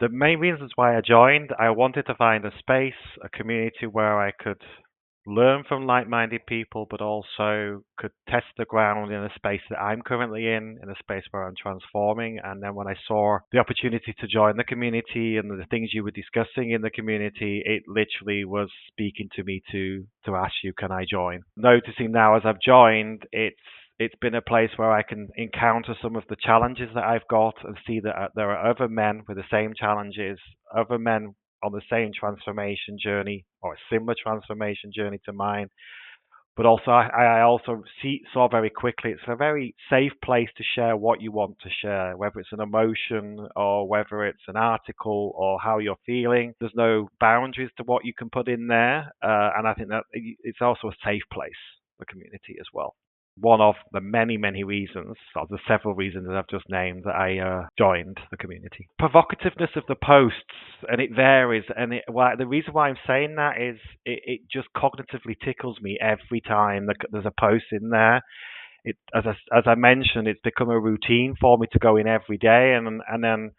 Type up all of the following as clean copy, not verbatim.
The main reasons why I joined, I wanted to find a space, a community where I could learn from like-minded people, but also could test the ground in a space that I'm currently in a space where I'm transforming. And then when I saw the opportunity to join the community and the things you were discussing in the community, it literally was speaking to me to ask you, can I join? Noticing now as I've joined, it's been a place where I can encounter some of the challenges that I've got and see that there are other men with the same challenges, other men on the same transformation journey or a similar transformation journey to mine. But also, I also saw very quickly it's a very safe place to share what you want to share, whether it's an emotion or whether it's an article or how you're feeling. There's no boundaries to what you can put in there. And I think that it's also a safe place, the community as well. One of the many, many reasons, or the several reasons that I've just named, that I joined the community. Provocativeness of the posts, and it varies. And the reason why I'm saying that is it just cognitively tickles me every time there's a post in there. As I mentioned, it's become a routine for me to go in every day, and then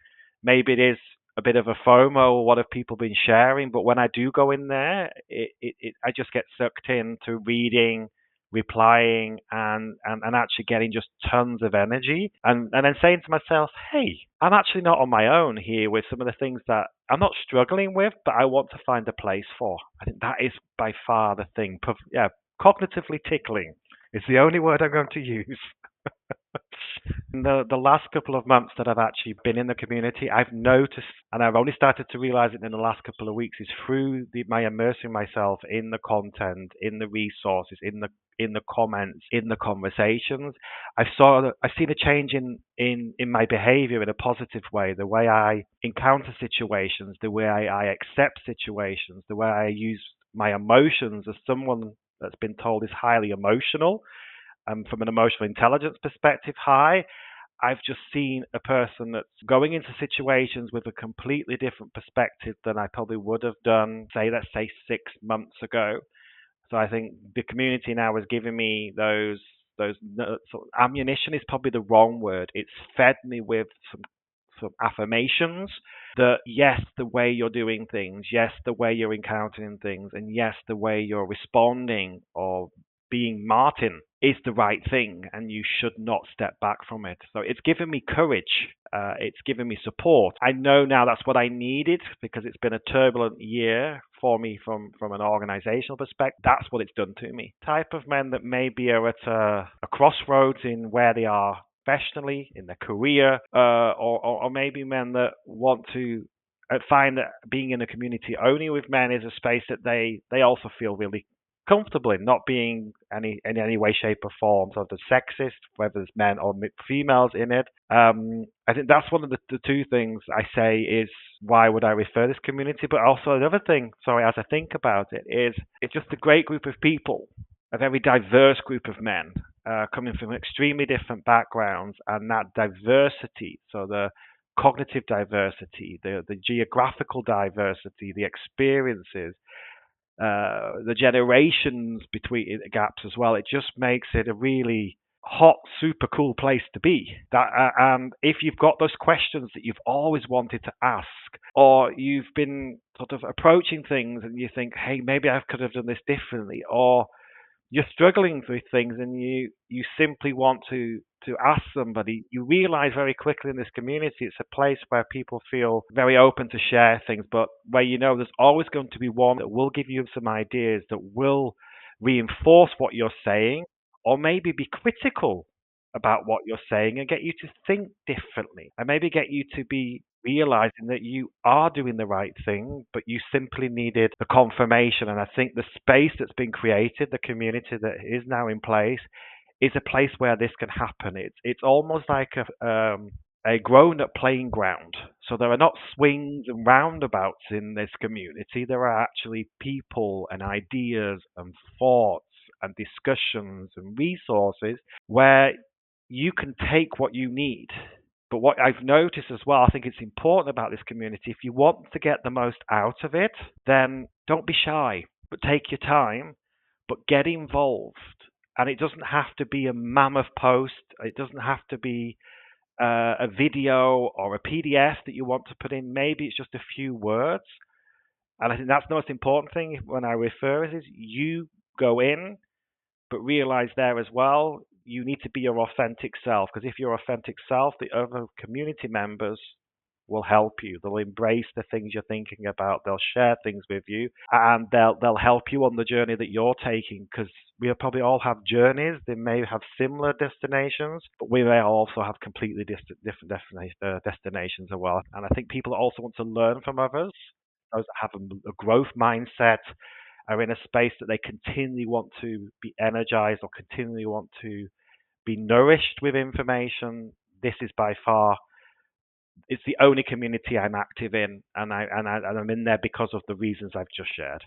maybe it is a bit of a FOMO. What have people been sharing? But when I do go in there, I just get sucked into reading, replying, and actually getting just tons of energy, and then saying to myself, hey, I'm actually not on my own here with some of the things that I'm not struggling with, but I want to find a place for. I think that is by far the thing. Yeah, cognitively tickling is the only word I'm going to use. In the last couple of months that I've actually been in the community, I've noticed, and I've only started to realize it in the last couple of weeks, is through my immersing myself in the content, in the resources, in the comments, in the conversations. I've seen a change in my behavior in a positive way, the way I encounter situations, the way I accept situations, the way I use my emotions as someone that's been told is highly emotional. From an emotional intelligence perspective, high. I've just seen a person that's going into situations with a completely different perspective than I probably would have done, let's say 6 months ago. So I think the community now has given me those sort of ammunition is probably the wrong word. It's fed me with some affirmations that yes, the way you're doing things, yes, the way you're encountering things, and yes, the way you're responding or being Martin is the right thing, and you should not step back from it. So it's given me courage. It's given me support. I know now that's what I needed because it's been a turbulent year for me from an organizational perspective. That's what it's done to me. Type of men that maybe are at a crossroads in where they are professionally, in their career, or maybe men that want to find that being in a community only with men is a space that they also feel really comfortable in, not being in any way, shape, or form sort of sexist, whether it's men or females in it. I think that's one of the two things I say is why would I refer this community? But also another thing, sorry, as I think about it, is it's just a great group of people, a very diverse group of men coming from extremely different backgrounds, and that diversity, so the cognitive diversity, the geographical diversity, the experiences, the generations between gaps as well. It just makes it a really hot, super cool place to be. And if you've got those questions that you've always wanted to ask, or you've been sort of approaching things and you think, hey, maybe I could have done this differently, or you're struggling with things and you simply want to ask somebody, you realize very quickly in this community it's a place where people feel very open to share things, but where there's always going to be one that will give you some ideas that will reinforce what you're saying, or maybe be critical about what you're saying and get you to think differently, and maybe get you to be realizing that you are doing the right thing, but you simply needed the confirmation. And I think the space that's been created, the community that is now in place, is a place where this can happen. It's almost like a grown-up playing ground. So there are not swings and roundabouts in this community. There are actually people and ideas and thoughts and discussions and resources where you can take what you need. But what I've noticed as well, I think it's important about this community, if you want to get the most out of it, then don't be shy, but take your time, but get involved. And it doesn't have to be a mammoth post. It doesn't have to be a video or a PDF that you want to put in. Maybe it's just a few words. And I think that's the most important thing when I refer it is you go in, but realize there as well, you need to be your authentic self. Because if your authentic self, the other community members will help you. They'll embrace the things you're thinking about. They'll share things with you, and they'll help you on the journey that you're taking. Because we probably all have journeys. They may have similar destinations, but we may also have completely different destinations as well. And I think people also want to learn from others. Those that have a growth mindset are in a space that they continually want to be energized or continually want to be nourished with information. This is by far it's the only community I'm active in, and I'm in there because of the reasons I've just shared.